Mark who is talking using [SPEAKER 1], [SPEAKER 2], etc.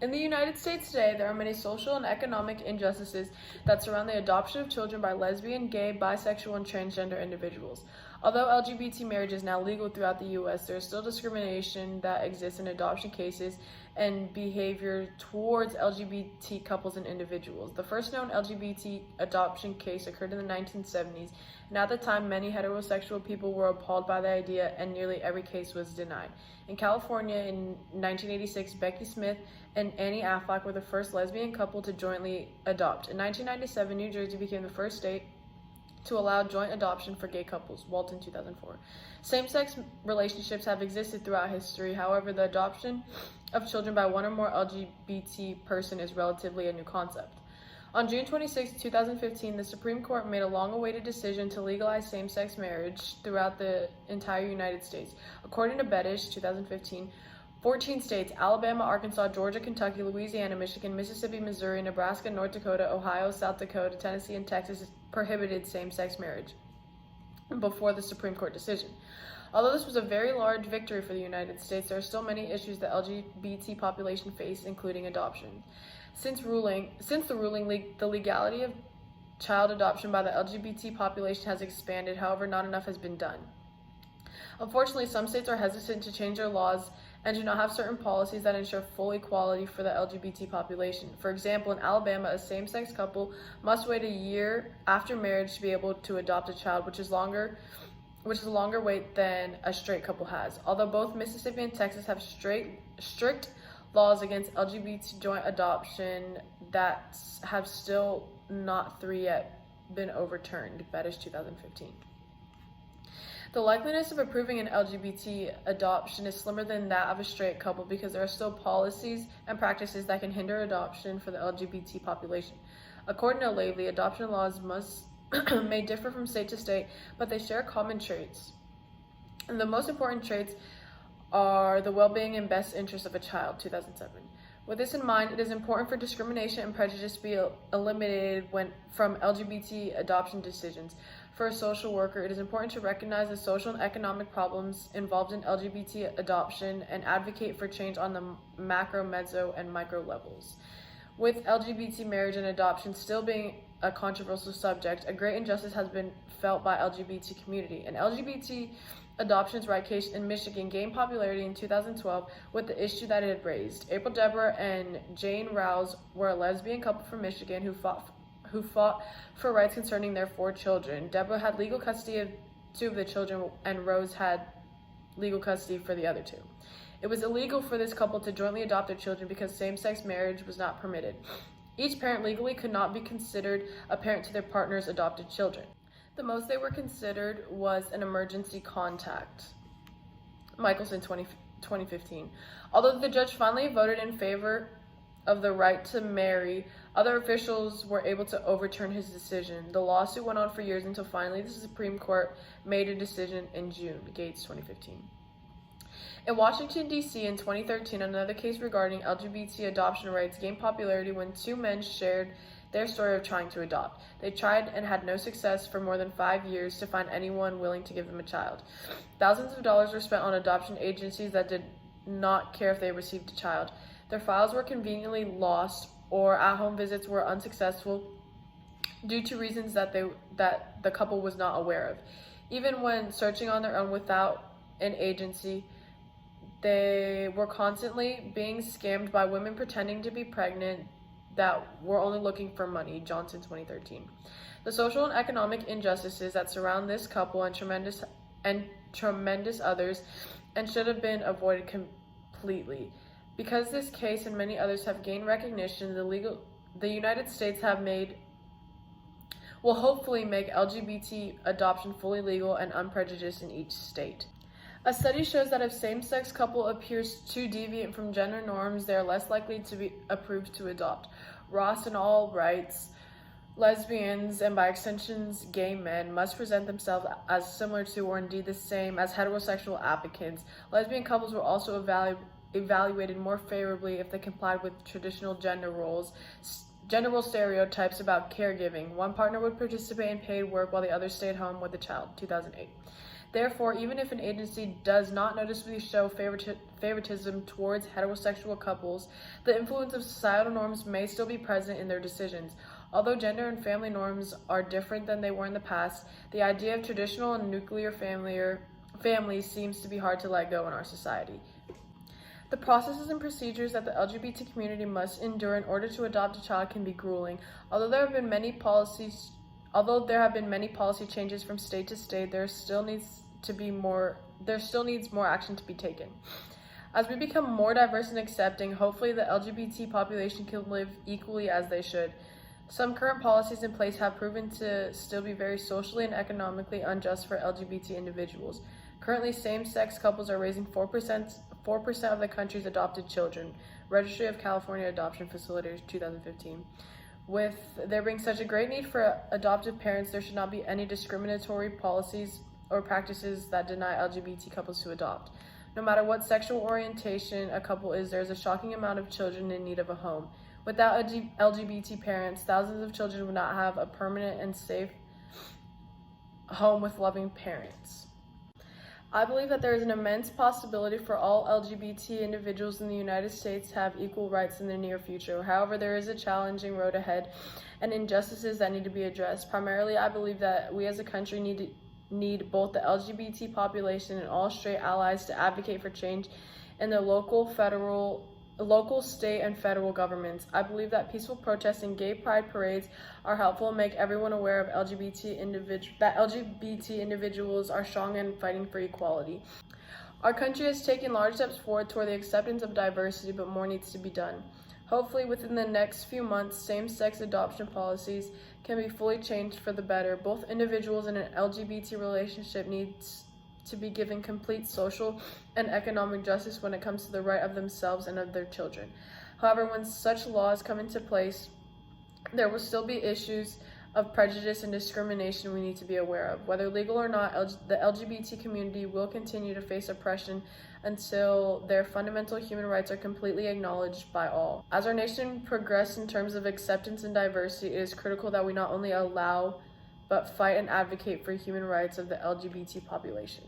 [SPEAKER 1] In the United States today, there are many social and economic injustices that surround the adoption of children by lesbian, gay, bisexual, and transgender individuals. Although LGBT marriage is now legal throughout the U.S., there is still discrimination that exists in adoption cases and behavior towards LGBT couples and individuals. The first known LGBT adoption case occurred in the 1970s, and at the time, many heterosexual people were appalled by the idea, and nearly every case was denied. In California, in 1986, Becky Smith and Annie Affleck were the first lesbian couple to jointly adopt. In 1997, New Jersey became the first state to allow joint adoption for gay couples, Walton 2004. Same-sex relationships have existed throughout history. However, the adoption of children by one or more LGBT person is relatively a new concept. On June 26, 2015, the Supreme Court made a long-awaited decision to legalize same-sex marriage throughout the entire United States. According to Bedish 2015, 14 states, Alabama, Arkansas, Georgia, Kentucky, Louisiana, Michigan, Mississippi, Missouri, Nebraska, North Dakota, Ohio, South Dakota, Tennessee, and Texas prohibited same-sex marriage before the Supreme Court decision. Although this was a very large victory for the United States, there are still many issues the LGBT population face, including adoption. Since the ruling, the legality of child adoption by the LGBT population has expanded. However, not enough has been done. Unfortunately, some states are hesitant to change their laws and do not have certain policies that ensure full equality for the LGBT population. For example, in Alabama, a same-sex couple must wait a year after marriage to be able to adopt a child, which is a longer wait than a straight couple has. Although both Mississippi and Texas have strict laws against LGBT joint adoption, that have still not yet been overturned. Bedish 2015. The likeliness of approving an LGBT adoption is slimmer than that of a straight couple because there are still policies and practices that can hinder adoption for the LGBT population. According to Lavely, adoption laws may differ from state to state, but they share common traits. And the most important traits are the well-being and best interest of a child, 2007. With this in mind, it is important for discrimination and prejudice to be eliminated from LGBT adoption decisions. For a social worker, it is important to recognize the social and economic problems involved in LGBT adoption and advocate for change on the macro, meso, and micro levels. With LGBT marriage and adoption still being a controversial subject, a great injustice has been felt by LGBT community. An LGBT adoptions right case in Michigan gained popularity in 2012 with the issue that it had raised. April Deborah and Jane Rouse were a lesbian couple from Michigan who fought for rights concerning their 4 children. Deborah had legal custody of 2 of the children, and Rose had legal custody for the other 2. It was illegal for this couple to jointly adopt their children because same-sex marriage was not permitted. Each parent legally could not be considered a parent to their partner's adopted children. The most they were considered was an emergency contact. Michelson, 2015. Although the judge finally voted in favor of the right to marry, other officials were able to overturn his decision. The lawsuit went on for years until finally the Supreme Court made a decision in June. Gates, 2015. In Washington, D.C. in 2013, another case regarding LGBT adoption rights gained popularity when 2 men shared their story of trying to adopt. They tried and had no success for more than 5 years to find anyone willing to give them a child. Thousands of dollars were spent on adoption agencies that did not care if they received a child. Their files were conveniently lost, or at-home visits were unsuccessful due to reasons that the couple was not aware of. Even when searching on their own without an agency, they were constantly being scammed by women pretending to be pregnant that were only looking for money. Johnson, 2013. The social and economic injustices that surround this couple and tremendous others and should have been avoided completely. Because this case and many others have gained recognition, the United States will hopefully make LGBT adoption fully legal and unprejudiced in each state. A study shows that if same-sex couple appears too deviant from gender norms, they are less likely to be approved to adopt. Ross and all writes, lesbians, and by extensions gay men, must present themselves as similar to or indeed the same as heterosexual applicants. Lesbian couples were also evaluated more favorably if they complied with traditional gender role stereotypes about caregiving. One partner would participate in paid work while the other stayed home with the child. 2008. Therefore, even if an agency does not noticeably show favoritism towards heterosexual couples, the influence of societal norms may still be present in their decisions. Although gender and family norms are different than they were in the past, the idea of traditional and nuclear families seems to be hard to let go in our society. The processes and procedures that the LGBT community must endure in order to adopt a child can be grueling. Although there have been many policy changes from state to state, there still needs more action to be taken. As we become more diverse and accepting, hopefully the LGBT population can live equally as they should. Some current policies in place have proven to still be very socially and economically unjust for LGBT individuals. Currently, same-sex couples are raising 4% of the country's adopted children. Registry of California Adoption Facilities, 2015. With there being such a great need for adoptive parents, there should not be any discriminatory policies or practices that deny LGBT couples to adopt. No matter what sexual orientation a couple is, there is a shocking amount of children in need of a home. Without LGBT parents, thousands of children would not have a permanent and safe home with loving parents. I believe that there is an immense possibility for all LGBT individuals in the United States to have equal rights in the near future. However, there is a challenging road ahead and injustices that need to be addressed. Primarily, I believe that we as a country need both the LGBT population and all straight allies to advocate for change in the local, state, and federal governments. I believe that peaceful protests and gay pride parades are helpful and make everyone aware of LGBT individuals are strong and fighting for equality. Our country has taken large steps forward toward the acceptance of diversity, but more needs to be done. Hopefully, within the next few months, same-sex adoption policies can be fully changed for the better. Both individuals in an LGBT relationship needs to be given complete social and economic justice when it comes to the right of themselves and of their children. However, when such laws come into place, there will still be issues of prejudice and discrimination we need to be aware of. Whether legal or not, the LGBT community will continue to face oppression until their fundamental human rights are completely acknowledged by all. As our nation progresses in terms of acceptance and diversity, it is critical that we not only allow but fight and advocate for human rights of the LGBT population.